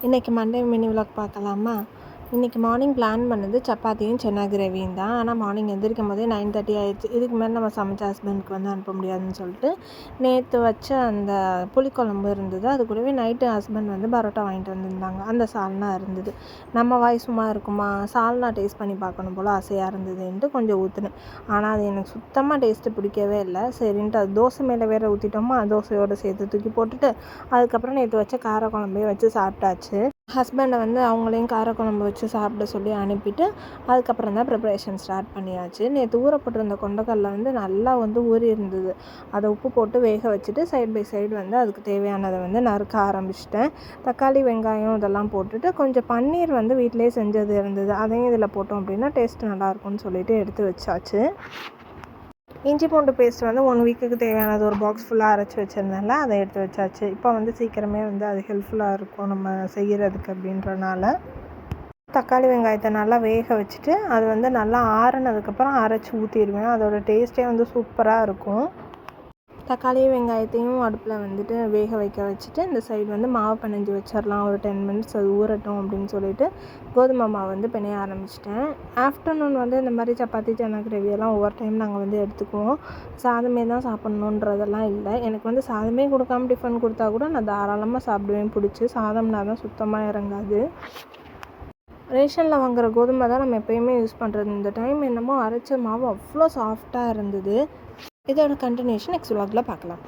இன்றைக்கி Monday mini vlog பார்க்கலாமா? இன்றைக்கி மார்னிங் பிளான் பண்ணது சப்பாத்தியும் சென்னா கிரேவியும் தான். ஆனால் மார்னிங் எந்திரிக்கும் போதே 9:30 ஆயிடுச்சு. இதுக்கு மேலே நம்ம சமைச்ச ஹஸ்பண்டுக்கு வந்து அனுப்ப முடியாதுன்னு சொல்லிட்டு நேற்று வச்ச அந்த புளிக்குழம்பு இருந்தது. அது கூடவே நைட்டு ஹஸ்பண்ட் வந்து பரோட்டா வாங்கிட்டு வந்திருந்தாங்க. அந்த சால்னா இருந்தது. நம்ம வாய் சும்மா இருக்குமா, சால்னா டேஸ்ட் பண்ணி பார்க்கணும் போல் ஆசையாக இருந்ததுன்ட்டு கொஞ்சம் ஊற்றுனேன். ஆனால் அது எனக்கு சுத்தமாக டேஸ்ட்டு பிடிக்கவே இல்லை. சரின்ட்டு அது தோசை மேலே வேறு ஊற்றிட்டோமா, தோசையோடு சேர்த்து தூக்கி போட்டுட்டு அதுக்கப்புறம் நேற்று வச்ச காரக்குழம்பையும் வச்சு சாப்பிட்டாச்சு. ஹஸ்பண்டை வந்து அவங்களையும் காரக்குழம்பு வச்சு சாப்பிட சொல்லி அனுப்பிட்டு அதுக்கப்புறம் தான் ப்ரிப்ரேஷன் ஸ்டார்ட் பண்ணியாச்சு. நேற்று ஊற போட்டிருந்த கொண்டக்கடலை வந்து நல்லா வந்து ஊறி இருந்தது. அதை உப்பு போட்டு வேக வச்சுட்டு சைட் பை சைடு வந்து அதுக்கு தேவையானதை வந்து நறுக்க ஆரம்பிச்சிட்டேன். தக்காளி வெங்காயம் இதெல்லாம் போட்டுட்டு கொஞ்சம் பன்னீர் வந்து வீட்டிலே செஞ்சது இருந்தது. அதையும் இதில் போட்டோம் அப்படின்னா டேஸ்ட் நல்லாயிருக்கும்னு சொல்லிட்டு எடுத்து வச்சாச்சு. இஞ்சி பூண்டு பேஸ்ட் வந்து 1 வீக்குக்கு தேவையானது ஒரு பாக்ஸ் ஃபுல்லாக அரைச்சி வச்சுருந்தேன்ல, அதை எடுத்து வச்சாச்சு. இப்போ வந்து சீக்கிரமே வந்து அது ஹெல்ப்ஃபுல்லாக இருக்கும் நம்ம செய்கிறதுக்கு அப்படின்றனால. தக்காளி வெங்காயத்தை நல்லா வேக வச்சுட்டு அது வந்து நல்லா ஆறுனதுக்கப்புறம் அரைச்சி ஊற்றிடுவேன். அதோடய டேஸ்ட்டே வந்து சூப்பராக இருக்கும். தக்காளி வெங்காயத்தையும் அடுப்பில் வந்துட்டு வேக வைக்க வச்சுட்டு இந்த சைடு வந்து மாவு பிணைஞ்சி வச்சிடலாம். ஒரு 10 மினிட்ஸ் அது ஊறட்டும் அப்படின்னு சொல்லிட்டு கோதுமை மாவு வந்து பிணைய ஆரம்பிச்சிட்டேன். ஆஃப்டர்நூன் வந்து இந்த மாதிரி சப்பாத்தி சன்னா கிரேவியெல்லாம் ஒவ்வொரு டைம் நாங்கள் வந்து எடுத்துக்குவோம். சாதமே தான் சாப்பிட்ணுன்றதெல்லாம் இல்லை. எனக்கு வந்து சாதமே கொடுக்காம டிஃபன் கொடுத்தா கூட நான் தாராளமாக சாப்பிடுவேன் பிடிச்சி. சாதம்னா தான் சுத்தமாக இறங்காது. ரேஷனில் வாங்குகிற கோதுமை தான் நம்ம எப்போயுமே யூஸ் பண்ணுறது. இந்த டைம் என்னமோ அரைச்ச மாவு அவ்வளோ சாஃப்டாக இருந்தது. இதோட கண்டினியூஷன் நெக்ஸ்ட் விலாகில் பார்க்கலாம்.